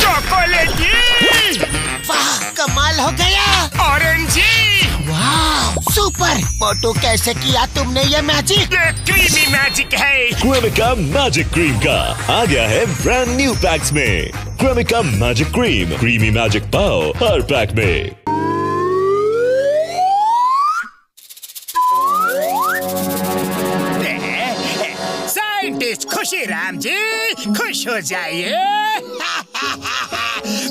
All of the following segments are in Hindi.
चॉकलेटी। वाह, कमाल हो गया। ऑरेंजी। वाह, सुपर। मोटू, कैसे किया तुमने ये मैजिक? ये क्रीमी मैजिक है। क्रेमिका मैजिक क्रीम का आ गया है ब्रांड न्यू पैक्स में। Cremica magic cream, creamy magic पाओ हर पैक में। साइंटिस्ट खुशीराम जी, खुश हो जाइए।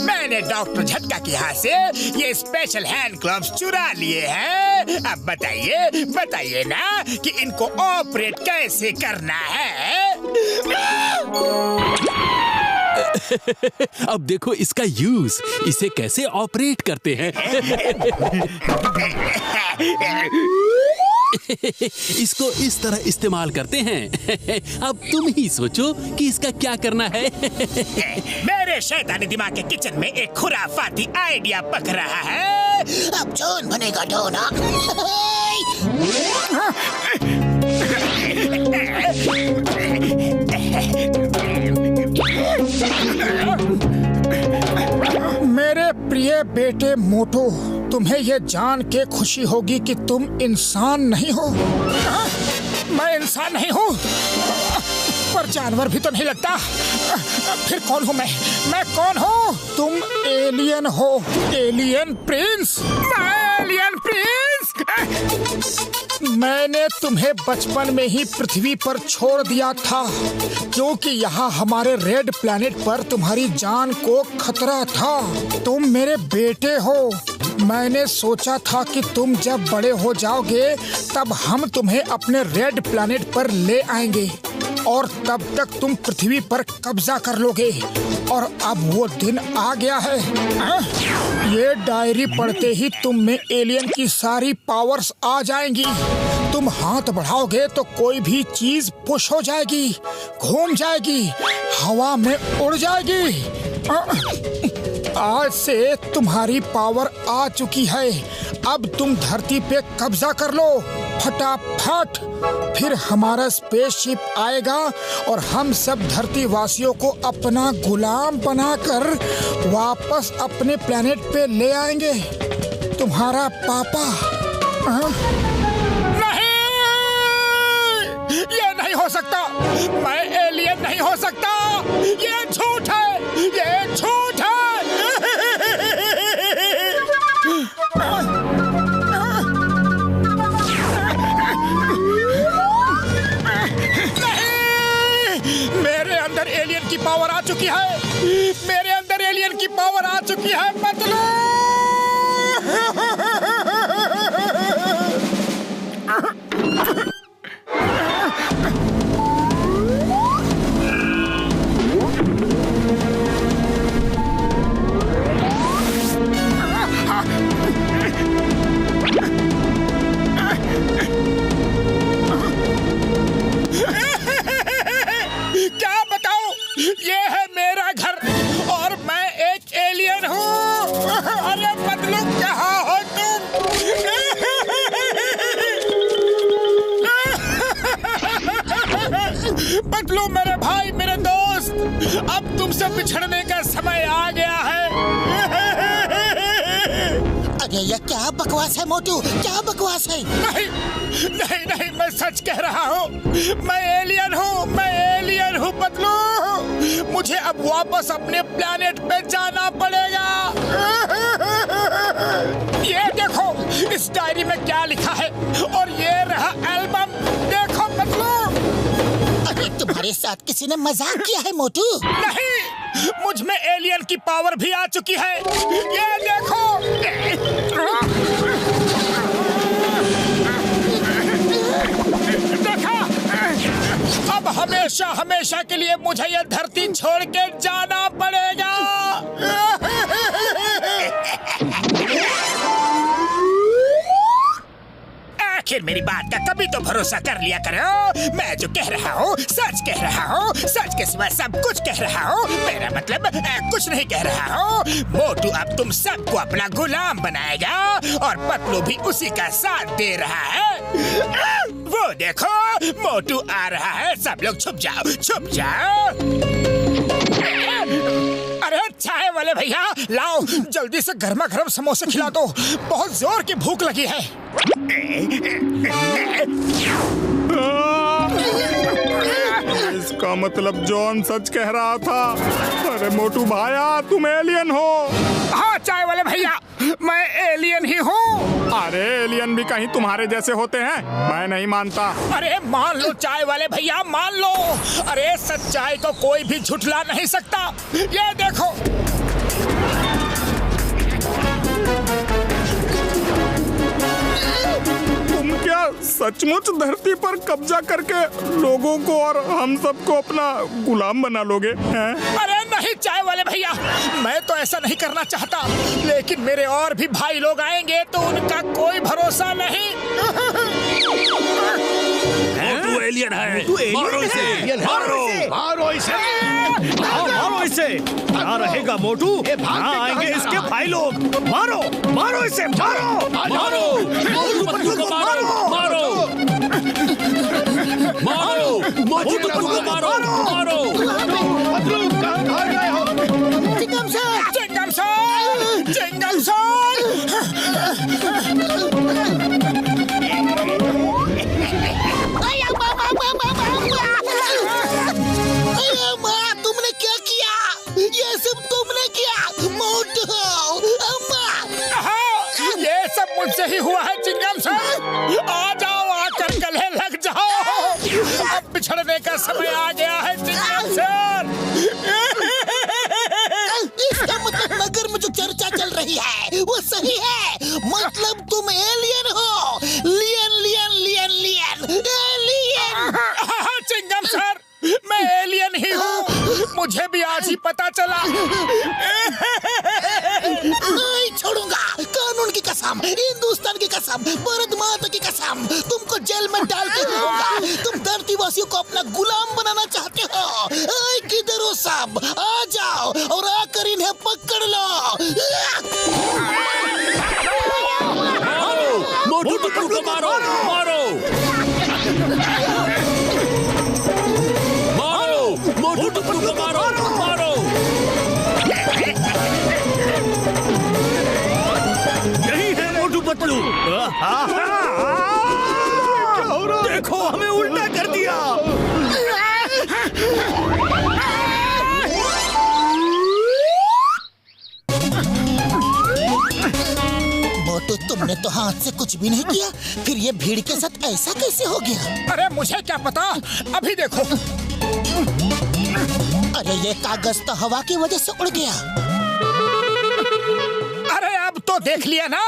मैंने डॉक्टर झटका के यहाँ से ये स्पेशल हैंड ग्लव्स चुरा लिए हैं। अब बताइए ना कि इनको ऑपरेट कैसे करना है। अब देखो इसका यूज, इसे कैसे ऑपरेट करते हैं। इसको इस तरह इस्तेमाल करते हैं। अब तुम ही सोचो कि इसका क्या करना है। मेरे शैतानी दिमाग के किचन में एक खुराफाती आइडिया पक रहा है। अब जॉन बनेगा डोना। मेरे प्रिय बेटे मोटू, तुम्हें यह जान के खुशी होगी कि तुम इंसान नहीं हो। मैं इंसान नहीं हूँ, पर जानवर भी तो नहीं लगता। फिर कौन हूँ मैं कौन हूँ? तुम एलियन हो, एलियन प्रिंस। Alien Prince. मैंने तुम्हें बचपन में ही पृथ्वी पर छोड़ दिया था, क्योंकि यहाँ हमारे रेड प्लैनेट पर तुम्हारी जान को खतरा था। तुम मेरे बेटे हो। मैंने सोचा था कि तुम जब बड़े हो जाओगे तब हम तुम्हें अपने रेड प्लैनेट पर ले आएंगे और तब तक तुम पृथ्वी पर कब्जा कर लोगे। और अब वो दिन आ गया है। ये डायरी पढ़ते ही तुम में एलियन की सारी पावर्स आ जाएंगी। तुम हाथ बढ़ाओगे तो कोई भी चीज पुश हो जाएगी, घूम जाएगी, हवा में उड़ जाएगी। आज से तुम्हारी पावर आ चुकी है। अब तुम धरती पे कब्जा कर लो फटाफट। फिर हमारा स्पेसशिप आएगा और हम सब धरती वासियों को अपना गुलाम बनाकर वापस अपने प्लेनेट पे ले आएंगे। तुम्हारा पापा। नहीं, ये नहीं हो सकता। मैं एलियन नहीं हो सकता। ये झूठ है, ये झूठ है। मेरे अंदर एलियन की पावर आ चुकी है। मेरे अंदर एलियन की पावर आ चुकी है। मतलब क्या बताऊं? ये है मेरा घर और मैं एक एलियन हूँ। अरे बदलू, कहाँ हो तुम? बदलू मेरे भाई, मेरे दोस्त, अब तुमसे बिछड़ने का समय आ गया है। अरे ये क्या बकवास है मोटू, क्या बकवास है? नहीं नहीं नहीं, मैं सच कह रहा हूँ। मैं एलियन हूँ, मैं एलियन हूँ बदलू। मुझे अब वापस अपने प्लैनेट पे जाना पड़ेगा। ये देखो इस डायरी में क्या लिखा है, और ये रहा एल्बम। देखो बदलू। अरे तुम्हारे साथ किसी ने मजाक किया है मोटू? नहीं, मुझ में एलियन की पावर भी आ चुकी है। ये देखो। देखा? अब हमेशा हमेशा के लिए मुझे ये धरती छोड़ के जाना पड़ेगा। आखिर मेरी बात का कभी तो भरोसा कर लिया करो। मैं जो कह रहा हूँ सच कह रहा हूँ, सच के सिवा सब कुछ कह रहा हूँ। मेरा मतलब कुछ नहीं कह रहा हूँ। मोटू अब तुम सबको अपना गुलाम बनाएगा और पतलू भी उसी का साथ दे रहा है। वो देखो मोटू आ रहा है। सब लोग छुप जाओ, छुप जाओ। वाले भैया, लाओ जल्दी से गर्मा गर्म समोसे खिला दो, बहुत जोर की भूख लगी है। इसका मतलब जॉन सच कह रहा था। अरे मोटू भाया, तुम एलियन हो? हाँ चाय वाले भैया, मैं एलियन ही हूँ। अरे एलियन भी कहीं तुम्हारे जैसे होते हैं? मैं नहीं मानता। अरे मान लो चाय वाले भैया, मान लो। अरे सच्चाई को कोई भी झुठला नहीं सकता। ये देखो। तुम क्या सचमुच धरती पर कब्जा करके लोगों को और हम सबको अपना गुलाम बना लोगे हैं? अरे नहीं चाय वाले भैया, मैं तो ऐसा नहीं करना चाहता, लेकिन मेरे और भी भाई लोग आएंगे तो उनका कोई भरोसा नहीं। तू एलियन है, मारो इसे, मारो इसे, मारो इसे। कहाँ रहेगा मोटू? कहाँ आएंगे इसके भाई लोग? मारो, मारो इसे, मारो, मारो, मोटू पतलू को मारो, मारो, मारो, मोटू पतलू को मारो, मारो। पतलू कहाँ भाग रहे हो? Chingam sir, Chingam sir, Chingam sir. तुमने क्या किया? ये सब तुमने किया मोटू। ये सब मुझसे ही हुआ है चिंगम सर। आ जाओ, आकर गले लग जाओ। अब बिछड़ने का समय आ गया है चिंगम सर। इसका मतलब नगर में जो चर्चा चल रही है वो सही है। मतलब तुम एलियन हो। लियन लियन लियन लियन एलियन। चिंगम सर, मैं एलियन ही हूँ। मुझे भी आज ही पता चला। नहीं छोड़ूंगा। कानून की कसम, हिंदुस्तान की कसम, भारत माता की कसम, तुमको जेल में डाल के रहूंगा। तुम धरती वासियों को अपना गुलाम बनाना चाहते हो। किधर हो सब? आ जाओ और आकर इन्हें पकड़ लो। मारो, मोटू पतलू को मारो, मारो, मारो, मोटू पतलू को मारो, मारो। यही है मोटू पतलू। देखो, हमें उल्टा कर दिया। मोटू, तुमने तो हाथ से कुछ भी नहीं किया, फिर ये भीड़ के साथ ऐसा कैसे हो गया? अरे मुझे क्या पता, अभी देखो। अरे ये कागज तो हवा की वजह से उड़ गया। अरे अब तो देख लिया ना।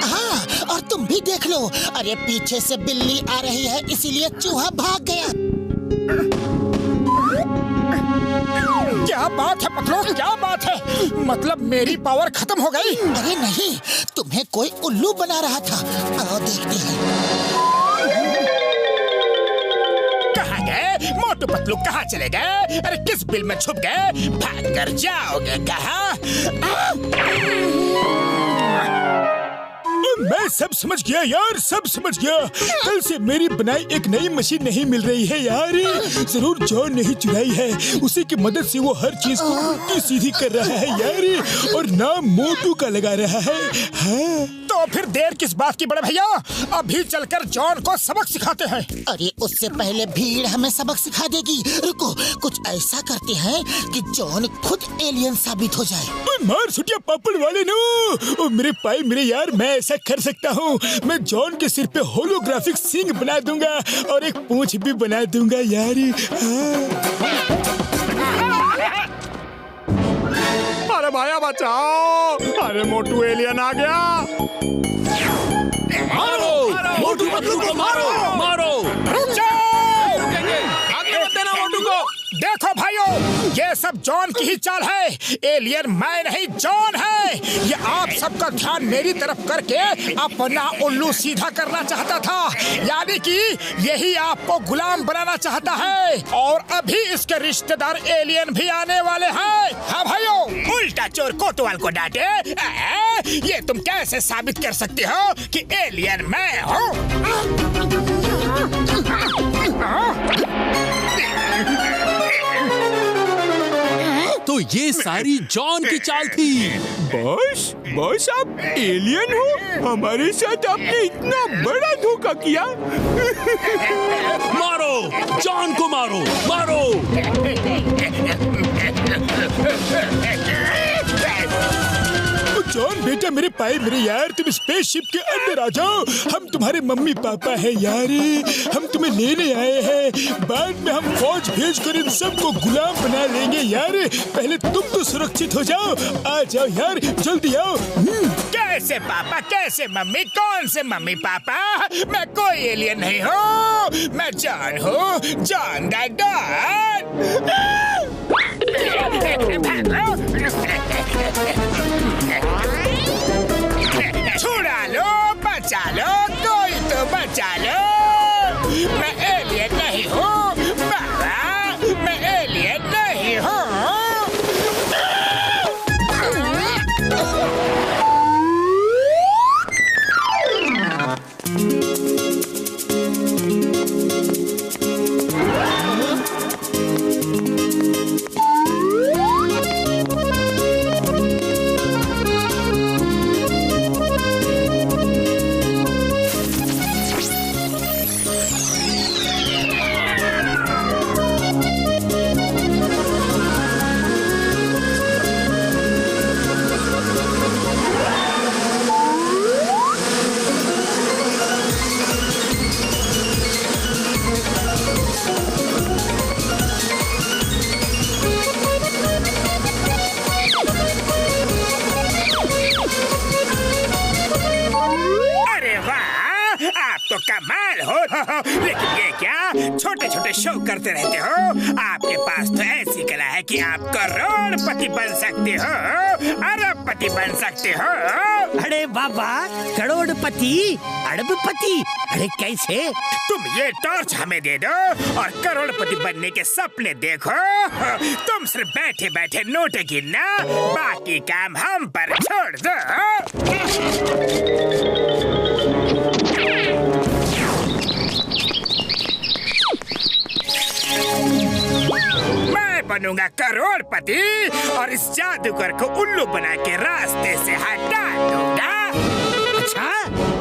हाँ, और तुम भी देख लो। अरे पीछे से बिल्ली आ रही है, इसीलिए चूहा भाग गया। क्या बात है पतलू, क्या बात है? मतलब मेरी पावर खत्म हो गई? अरे नहीं, तुम्हें कोई उल्लू बना रहा था। आओ देखते हैं। कहाँ गए मोटू पतलू, कहाँ चले गए? अरे किस बिल में छुप गए? भाग कर जाओगे कहाँ? मैं सब समझ गया यार, सब समझ गया। कल से मेरी बनाई एक नई मशीन नहीं मिल रही है यार। जरूर जॉन नहीं चुराई है, उसी की मदद से वो हर चीज को उल्टी सीधी कर रहा है यार, और नाम मोटू का लगा रहा है। हाँ। तो फिर देर किस बात की बड़े भैया, अभी चलकर जॉन को सबक सिखाते हैं। अरे उससे पहले भीड़ हमें सबक सिखा देगी। रुको, कुछ ऐसा करते हैं कि जॉन खुद एलियन साबित हो जाए। मार सुटिया पापड़ वाले नो, ओ मेरे भाई मेरे यार, मैं ऐसा कर सकता हूँ। मैं जॉन के सिर पे होलोग्राफिक सींग बना दूंगा और एक पूंछ भी बना दूंगा यार। अरे भाया बचाओ! अरे मोटू एलियन आ गया। मारो, मोटू पतलू को मारो, मारो। रुक जाओ, आगे मत देना मोटू को। देखो भाइयों, ये सब जॉन की ही चाल है। एलियन मैं नहीं, जॉन है। ये आप सबका ध्यान मेरी तरफ करके अपना उल्लू सीधा करना चाहता था, यानी कि यही आपको गुलाम बनाना चाहता है। और अभी इसके रिश्तेदार एलियन भी आने वाले हैं। हाँ भाइयों, उल्टा चोर कोतवाल को डांटे। ये तुम कैसे साबित कर सकते हो कि एलियन मैं हूँ? तो ये सारी जॉन की चाल थी। बॉस आप एलियन हो? हमारे साथ आपने इतना बड़ा धोखा किया। मारो जॉन को, मारो मारो। जॉन बेटा, मेरे पाए मेरे यार, तुम स्पेसशिप के अंदर आ जाओ। हम तुम्हारे मम्मी पापा हैं यार, हम तुम्हें लेने आए हैं। बाद में हम फौज भेजकर इन सबको गुलाम बना लेंगे यार। पहले तुम तो सुरक्षित हो जाओ। आ जाओ यार, जल्दी आओ। कैसे पापा, कैसे मम्मी, कौन से मम्मी पापा? मैं कोई एलियन नहीं हूँ, मैं जॉन हूँ, जॉन द डॉन। छुड़ा लो, बचा लो, कोई तो बचा लो। मैं एलियन नहीं हूँ बाबा, मैं एलियन नहीं हूँ। तो कमाल हो। लेकिन ये क्या छोटे छोटे शो करते रहते हो? आपके पास तो ऐसी कला है कि आप करोड़पति बन सकते हो, अरबपति बन सकते हो। अरे बाबा, करोड़पति, अरबपति, अरे कैसे? तुम ये टॉर्च हमें दे दो और करोड़पति बनने के सपने देखो। तुम सिर्फ बैठे बैठे नोट गिनना, बाकी काम हम पर छोड़ दो। मैं बनूंगा करोड़पति और इस जादूगर को उल्लू बना के रास्ते से हटा दूंगा। अच्छा,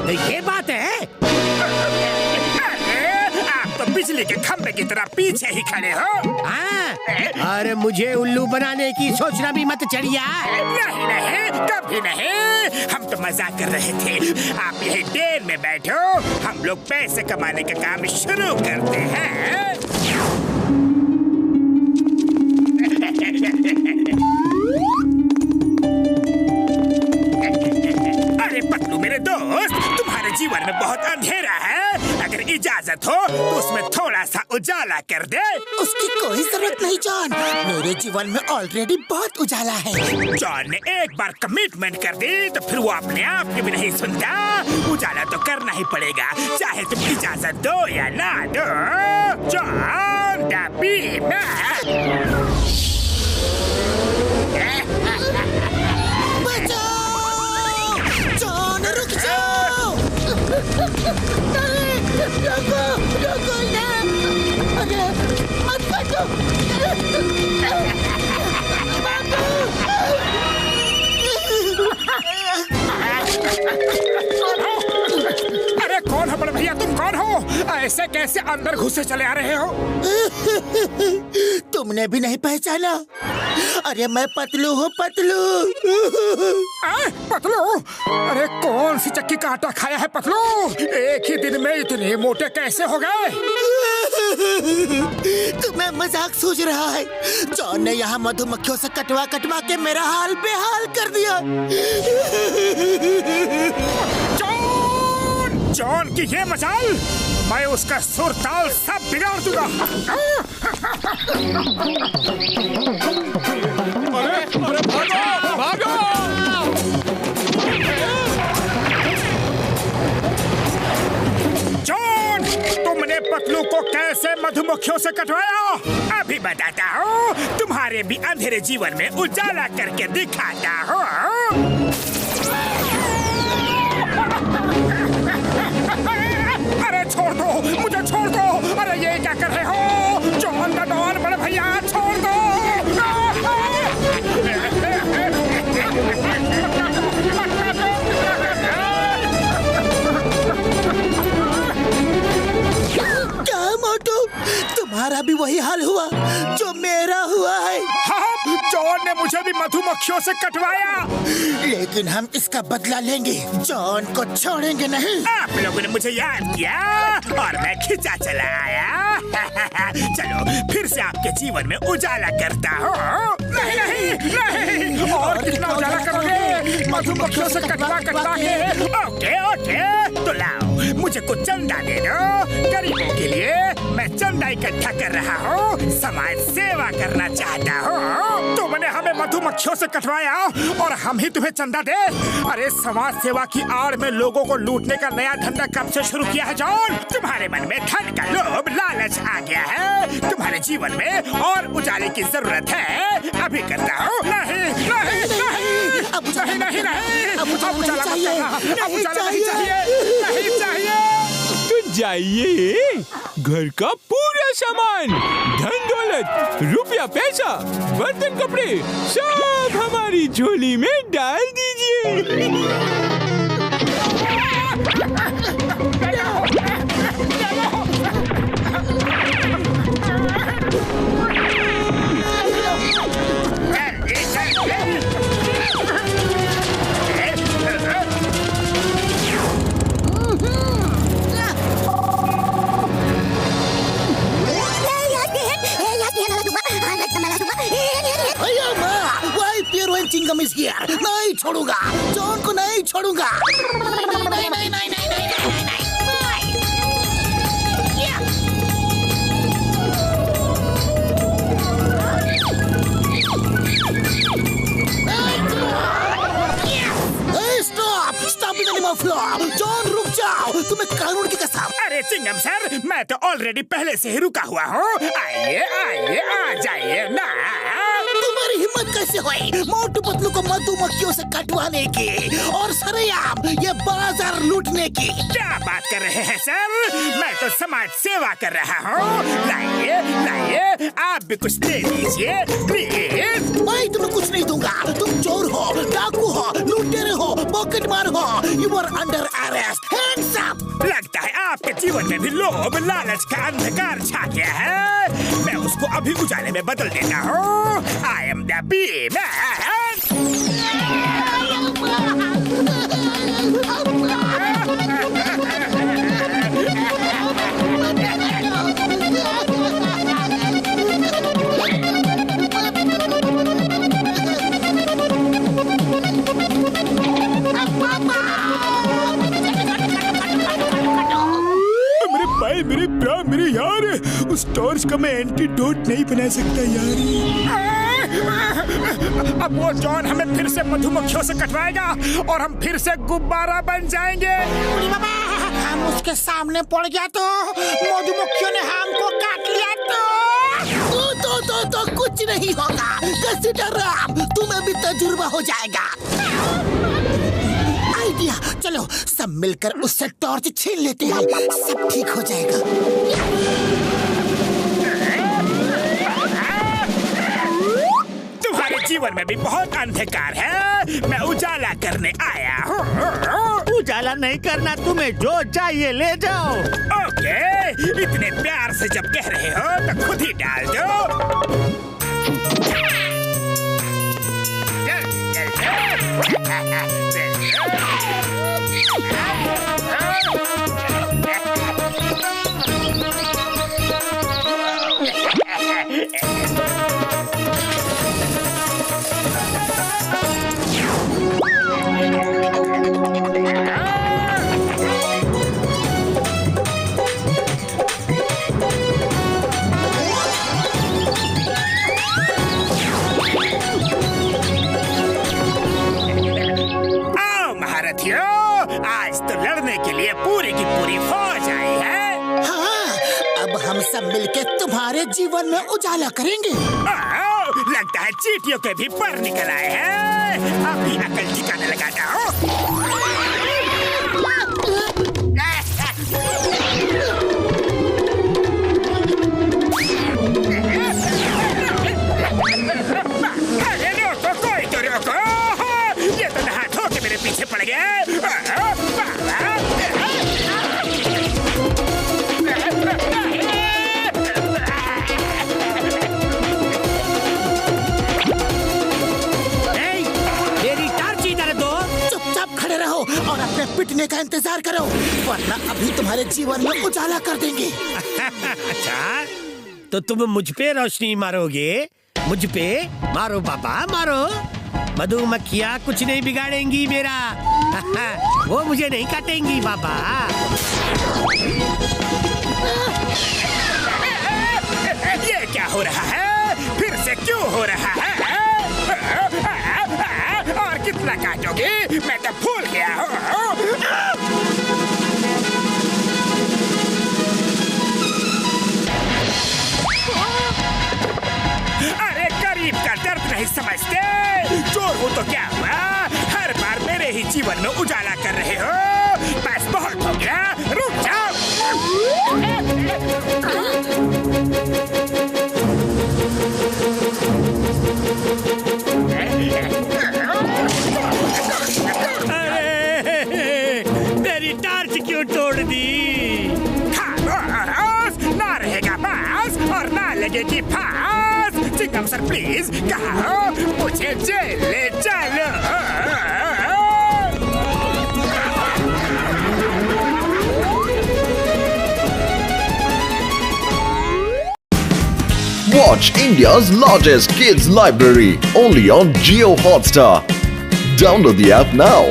तो ये बात है? अरे आप तो बिजली के खंभे की तरह पीछे ही खड़े हो। हाँ, अरे मुझे उल्लू बनाने की सोचना भी मत चढ़िया। नहीं नहीं, कभी नहीं, हम तो मजाक कर रहे थे। आप यही देर में बैठो, हम लोग पैसे कमाने का काम शुरू करते हैं। अरे पतलू मेरे दोस्त, तुम्हारे जीवन में बहुत अंधेरा है। अगर इजाजत हो तो उसमें थोड़ा सा उजाला कर दे। उसकी कोई जरूरत नहीं जॉन, मेरे जीवन में ऑलरेडी बहुत उजाला है। जॉन ने एक बार कमिटमेंट कर दी तो फिर वो अपने आप की भी नहीं सुनता। उजाला तो करना ही पड़ेगा, चाहे तुम इजाजत दो या ना दो। John the Beamer. अरे कौन है बड़े भैया, तुम कौन हो? ऐसे कैसे अंदर घुसे चले आ रहे हो? तुमने भी नहीं पहचाना? अरे मैं पतलू हूँ, पतलू। पतलू? अरे कौन सी चक्की का आटा खाया है पतलू? एक ही दिन में इतने मोटे कैसे हो गए? तुम्हें मजाक सूझ रहा है? जॉन ने यहाँ मधुमक्खियों से कटवा कटवा के मेरा हाल बेहाल कर दिया। जॉन की ये मजाल, मैं उसका सुर ताल सब बिगाड़ दूंगा। अरे अरे भागो भागो! जॉन, तुमने पतलू को कैसे मधुमक्खियों से कटवाया? अभी बताता हूँ, तुम्हारे भी अंधेरे जीवन में उजाला करके दिखाता हूँ। अरे छोड़ दो मुझे, छोड़ दो। अरे ये क्या कर रहे हो? जॉन द डॉन, बड़े भैया छोड़ दो। तुम्हारा भी वही हाल हुआ जो मेरा हुआ है। हाँ, जॉन ने मुझे भी मधुमक्खियों से कटवाया, लेकिन हम इसका बदला लेंगे। जॉन को छोड़ेंगे नहीं। आप लोगों ने मुझे याद किया और मैं खिंचा चला आया। चलो फिर से आपके जीवन में उजाला करता हूँ। नहीं नहीं नहीं, और कितना उजाला करोगे? मधुमक्खियों से कटवा कटवा के। ओके ओके, तो लाओ मुझे कुछ चंदा दे दो। गरीबों के लिए मैं चंदा इकट्ठा कर रहा हूँ, समाज सेवा करना चाहता हूँ। तुमने हमें मधुमक्खियों से कटवाया और हम ही तुम्हें चंदा दे? अरे समाज सेवा की आड़ में लोगों को लूटने का नया धंधा कब से शुरू किया है जॉन? तुम्हारे मन में धन का लोभ लालच आ गया है। तुम्हारे जीवन में और उजाले की जरूरत है। अभी करता हूँ। नहीं नहीं नहीं, अब उजाला नहीं नहीं, अब उजाला उजाला मत चाहिए। करना। अब उजाला नहीं चाहिए, नहीं चाहिए। तो जाइए, घर का पूरा सामान, धन दौलत, रुपया पैसा, बर्तन कपड़े सब हमारी झोली में डाल दीजिए। Chingam is here. नहीं छोड़ूंगा जॉन को, नहीं छोड़ूंगा। नहीं नहीं नहीं नहीं नहीं नहीं नहीं। Stop it animal floor. John रुक जाओ, तुम्हें कानून की कसम। अरे चिंगम सर, मैं तो ऑलरेडी पहले से ही रुका हुआ हूँ। आइए आइए, आ जाइए ना। तुम्हारी हिम्मत कैसे हुई मोटू पतलू को मधुमक्खियों से कटवाने की और सरेआम ये बाजार लूटने की? क्या बात कर रहे हैं सर? मैं तो समाज सेवा कर रहा हूँ। लाइए लाइए, आप भी कुछ दे दीजिए प्लीज। मैं तुम्हें कुछ नहीं दूंगा। तुम चोर हो, डाकू हो, लुटेरे हो, पॉकेटमार हो। You are under arrest. Hands up. लगता है आपके जीवन में भी लोभ लालच का अंधकार छा गया है। मैं उसको अभी उजाले में बदल देता हूँ। I am the Bee-Man. मेरे प्राण, मेरे यार, उस टॉर्च का मैं एंटीडोट नहीं बना सकता यार। अब वो जॉन हमें फिर से मधुमक्खियों से कटवाएगा और हम फिर से गुब्बारा बन जाएंगे। हम उसके सामने पड़ गया तो मधुमक्खियों ने हमको काट लिया तो कुछ नहीं होगा। कंसीडर तुम्हें भी तजुर्बा हो जाएगा। आइडिया, चलो सब मिलकर उससे टॉर्च छीन लेते हैं, सब ठीक हो जाएगा। तुम्हारे जीवन में भी बहुत अंधकार है। मैं उजाला करने आया हूँ। उजाला नहीं करना, तुम्हें जो चाहिए ले जाओ। ओके, इतने प्यार से जब कह रहे हो तो खुद ही डाल दो। आज तो लड़ने के लिए पूरी की पूरी फौज आई है। हाँ, अब हम सब मिलकर तुम्हारे जीवन में उजाला करेंगे। लगता है चींटियों के भी पर निकल आए हैं। अपनी अकल ठिकाने लगाता हूँ। अरे रोको, कोई तो रोको। ये तो नहा धो के मेरे पीछे पड़ गया। उठने का इंतजार करो, वरना अभी तुम्हारे जीवन में उजाला कर देंगे। अच्छा, तो तुम मुझ पे रोशनी मारोगे? मुझ पे मारो पापा, मारो। मधुमक्खियाँ कुछ नहीं बिगाड़ेंगी मेरा। वो मुझे नहीं काटेंगी पापा। ये क्या हो रहा है? फिर से क्यों हो रहा है? और कितना काटोगे? मैं तो भूल गया हूँ। अरे गरीब का दर्द नहीं समझते? चोर हो तो क्या हुआ? हर बार मेरे ही जीवन में उजाला कर रहे हो। बस बहुत हो गया, रुक जाओ। मेरी टार्च क्यों तोड़ दी? खामोश, ना रहेगा बांस और ना लगेगी फांस। चिंगम सर प्लीज, कहाँ हो? मुझे जेल ले चलो। Watch India's largest kids library only on Jio Hotstar. Download the app now.